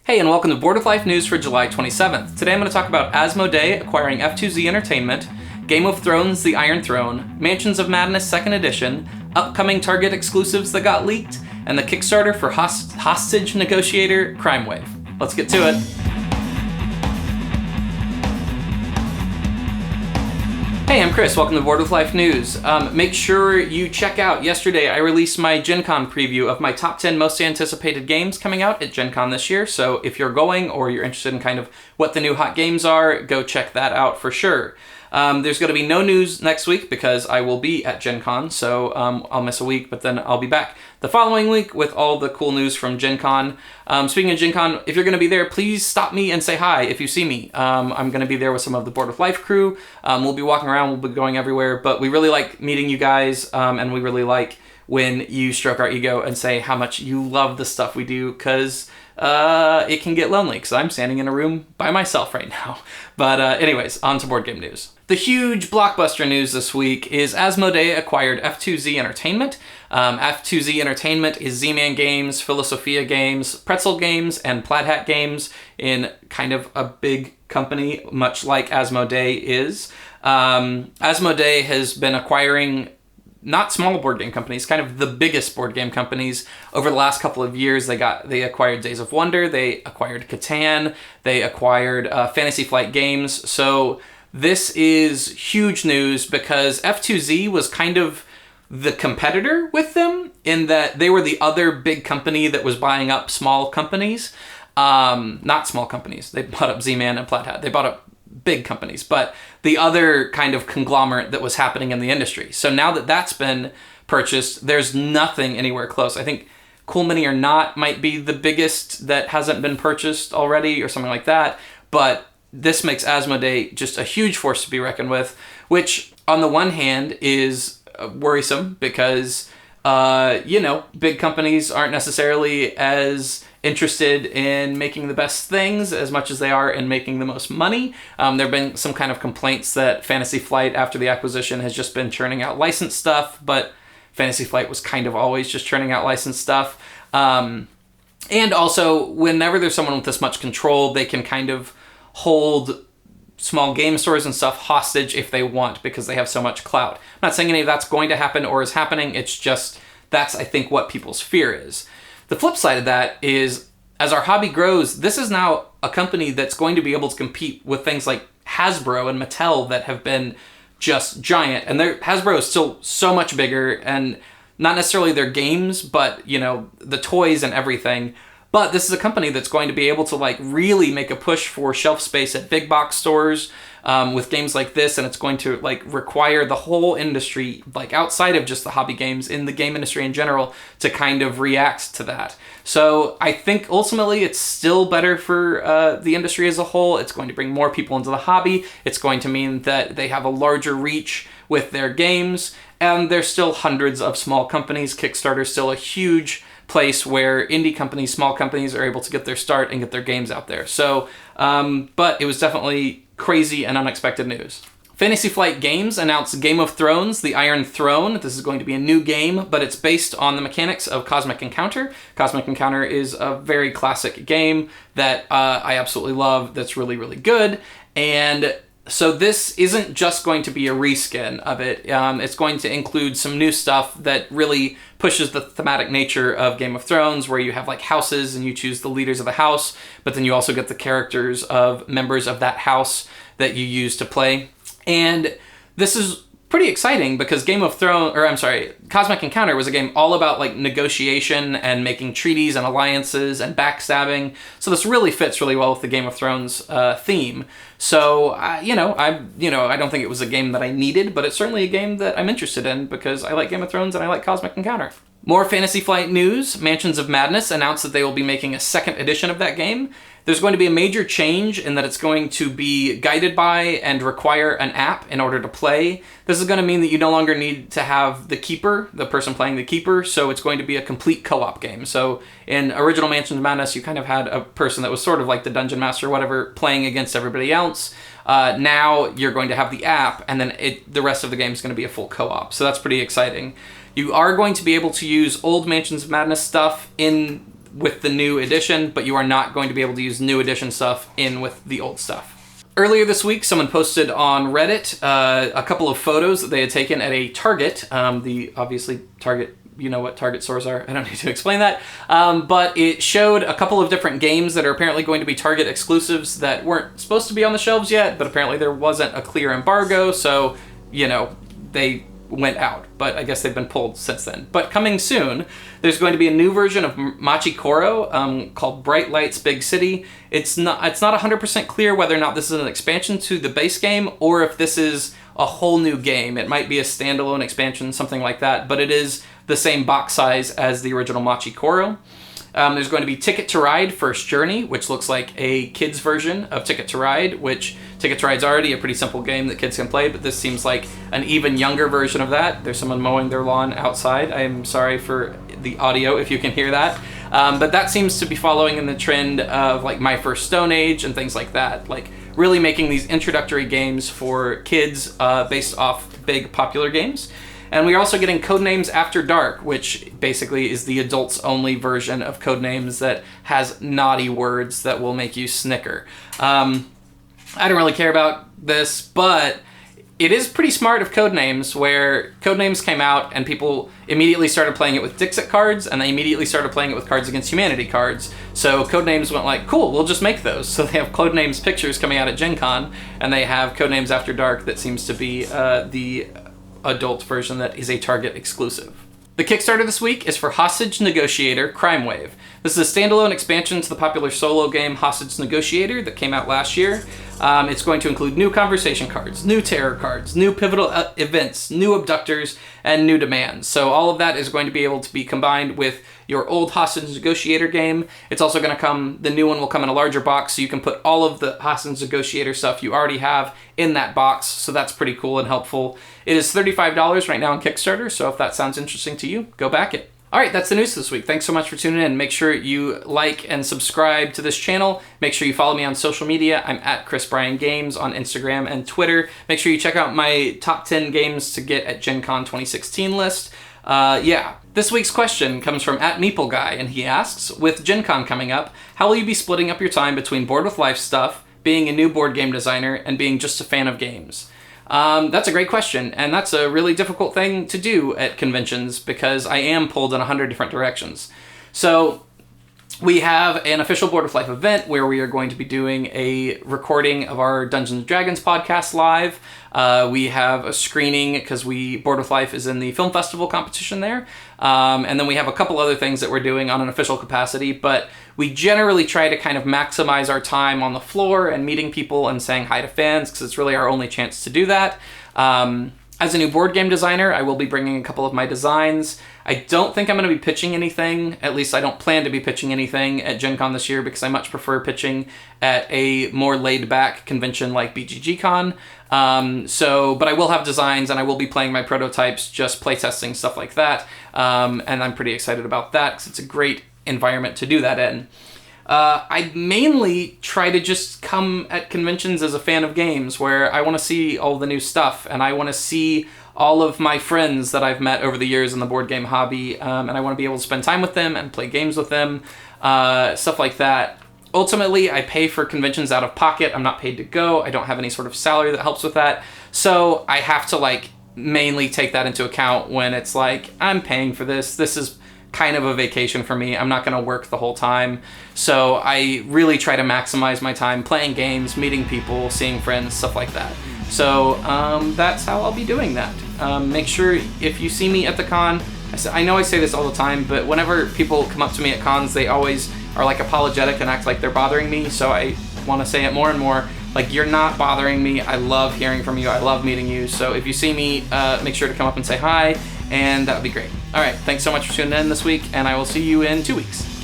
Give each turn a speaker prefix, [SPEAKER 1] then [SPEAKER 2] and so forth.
[SPEAKER 1] Hey, and welcome to Board of Life News for July 27th. Today I'm going to talk about Asmoday acquiring F2Z Entertainment, Game of Thrones The Iron Throne, Mansions of Madness 2nd Edition, upcoming Target exclusives that got leaked, and the Kickstarter for Hostage Negotiator Crime Wave. Let's get to it. Hey, I'm Chris. Welcome to Board with Life News. Make sure you check out, yesterday I released my Gen Con preview of my top 10 most anticipated games coming out at Gen Con this year. So if you're going or you're interested in kind of what the new hot games are, go check that out for sure. There's going to be no news next week because I will be at Gen Con, so I'll miss a week, but then I'll be back the following week with all the cool news from Gen Con. Speaking of Gen Con, if you're going to be there, please stop me and say hi if you see me. I'm going to be there with some of the Board of Life crew. We'll be walking around, we'll be going everywhere, but we really like meeting you guys, and we really like when you stroke our ego and say how much you love the stuff we do, because it can get lonely because I'm standing in a room by myself right now. But anyways, on to board game news. The huge blockbuster news this week is Asmoday acquired F2Z Entertainment. F2Z Entertainment is Z-Man Games, Philosophia Games, Pretzel Games, and Plaid Hat Games in kind of a big company, much like Asmoday is. Asmoday has been acquiring not small board game companies, kind of the biggest board game companies over the last couple of years. They acquired Days of Wonder, they acquired Catan, they acquired Fantasy Flight Games. So this is huge news because F2Z was kind of the competitor with them in that they were the other big company that was buying up small companies. Not small companies. They bought up Z-Man and Plaid Hat. They bought up big companies, but the other kind of conglomerate that was happening in the industry. So now that that's been purchased, there's nothing anywhere close. I think Cool Mini or Not might be the biggest that hasn't been purchased already or something like that, but this makes Asmodee just a huge force to be reckoned with, which on the one hand is worrisome because, big companies aren't necessarily as interested in making the best things as much as they are in making the most money. There have been some kind of complaints that Fantasy Flight after the acquisition has just been churning out licensed stuff, but Fantasy Flight was kind of always just churning out licensed stuff. And also, whenever there's someone with this much control, they can kind of hold small game stores and stuff hostage if they want because they have so much clout. I'm not saying any of that's going to happen or is happening. It's just that's, I think, what people's fear is. The flip side of that is, as our hobby grows, this is now a company that's going to be able to compete with things like Hasbro and Mattel that have been just giant. And Hasbro is still so much bigger, and not necessarily their games, but, the toys and everything. But this is a company that's going to be able to really make a push for shelf space at big box stores with games like this, and it's going to require the whole industry, outside of just the hobby games, in the game industry in general, to kind of react to that. So I think ultimately it's still better for the industry as a whole. It's going to bring more people into the hobby. It's going to mean that they have a larger reach with their games, and there's still hundreds of small companies. Kickstarter's still a huge place where indie companies, small companies are able to get their start and get their games out there. So, but it was definitely crazy and unexpected news. Fantasy Flight Games announced Game of Thrones The Iron Throne. This is going to be a new game, but it's based on the mechanics of Cosmic Encounter. Cosmic Encounter is a very classic game that I absolutely love, that's really, really good. And so this isn't just going to be a reskin of it. It's going to include some new stuff that really pushes the thematic nature of Game of Thrones, where you have houses and you choose the leaders of the house, but then you also get the characters of members of that house that you use to play. And this is pretty exciting because Cosmic Encounter was a game all about negotiation and making treaties and alliances and backstabbing. So this really fits really well with the Game of Thrones theme. So I don't think it was a game that I needed, but it's certainly a game that I'm interested in because I like Game of Thrones and I like Cosmic Encounter. More Fantasy Flight news. Mansions of Madness announced that they will be making a second edition of that game. There's going to be a major change in that it's going to be guided by and require an app in order to play. This is going to mean that you no longer need to have the keeper, the person playing the keeper, so it's going to be a complete co-op game. So in original Mansions of Madness, you kind of had a person that was sort of like the dungeon master or whatever playing against everybody else. Now you're going to have the app, and then the rest of the game is going to be a full co-op. So that's pretty exciting. You are going to be able to use old Mansions of Madness stuff in with the new edition, but you are not going to be able to use new edition stuff in with the old stuff. Earlier this week, someone posted on Reddit a couple of photos that they had taken at a Target. Obviously Target, you know what Target stores are. I don't need to explain that. But it showed a couple of different games that are apparently going to be Target exclusives that weren't supposed to be on the shelves yet, but apparently there wasn't a clear embargo, so, you know, they went out, but I guess they've been pulled since then. But coming soon, there's going to be a new version of Machi Koro called Bright Lights Big City. It's not 100% clear whether or not this is an expansion to the base game or if this is a whole new game. It might be a standalone expansion, something like that, but it is the same box size as the original Machi Koro. There's going to be Ticket to Ride First Journey, which looks like a kid's version of Ticket to Ride, which Ticket to Ride's already a pretty simple game that kids can play, but this seems like an even younger version of that. There's someone mowing their lawn outside. I am sorry for the audio if you can hear that. But that seems to be following in the trend of like My First Stone Age and things like that. Like really making these introductory games for kids based off big popular games. And we're also getting Codenames After Dark, which basically is the adults-only version of Codenames that has naughty words that will make you snicker. I don't really care about this, but it is pretty smart of Codenames, where Codenames came out and people immediately started playing it with Dixit cards, and they immediately started playing it with Cards Against Humanity cards. So Codenames went like, cool, we'll just make those. So they have Codenames pictures coming out at Gen Con, and they have Codenames After Dark that seems to be the adult version that is a Target exclusive. The Kickstarter this week is for Hostage Negotiator Crime Wave. This is a standalone expansion to the popular solo game Hostage Negotiator that came out last year. It's going to include new conversation cards, new terror cards, new pivotal events, new abductors, and new demands. So all of that is going to be able to be combined with your old Hostage Negotiator game. It's also going to come, the new one will come in a larger box, so you can put all of the Hostage Negotiator stuff you already have in that box, so that's pretty cool and helpful. It is $35 right now on Kickstarter, so if that sounds interesting to you, go back it. All right, that's the news this week. Thanks so much for tuning in. Make sure you like and subscribe to this channel. Make sure you follow me on social media. I'm at Chris Bryan Games on Instagram and Twitter. Make sure you check out my top 10 games to get at Gen Con 2016 list. This week's question comes from @MeepleGuy, and he asks, with Gen Con coming up, how will you be splitting up your time between Board with Life stuff, being a new board game designer, and being just a fan of games? That's a great question, and that's a really difficult thing to do at conventions because I am pulled in 100 different directions. So we have an official Board with Life event where we are going to be doing a recording of our Dungeons & Dragons podcast live. We have a screening because Board with Life is in the film festival competition there. And then we have a couple other things that we're doing on an official capacity, but we generally try to kind of maximize our time on the floor and meeting people and saying hi to fans because it's really our only chance to do that. As a new board game designer, I will be bringing a couple of my designs. I don't think I'm going to be pitching anything, at least I don't plan to be pitching anything at Gen Con this year because I much prefer pitching at a more laid-back convention like BGG Con. But I will have designs and I will be playing my prototypes, just playtesting, stuff like that. And I'm pretty excited about that because it's a great environment to do that in. I mainly try to just come at conventions as a fan of games where I want to see all the new stuff and I want to see all of my friends that I've met over the years in the board game hobby, and I want to be able to spend time with them and play games with them, stuff like that. Ultimately, I pay for conventions out of pocket. I'm not paid to go. I don't have any sort of salary that helps with that. So I have to mainly take that into account when it's like, I'm paying for this. This is kind of a vacation for me. I'm not going to work the whole time. So I really try to maximize my time playing games, meeting people, seeing friends, stuff like that. So that's how I'll be doing that. Make sure if you see me at the con, I know I say this all the time, but whenever people come up to me at cons, they always are apologetic and act like they're bothering me. So I want to say it more and more. You're not bothering me. I love hearing from you. I love meeting you. So if you see me, make sure to come up and say hi, and that would be great. All right, thanks so much for tuning in this week, and I will see you in 2 weeks.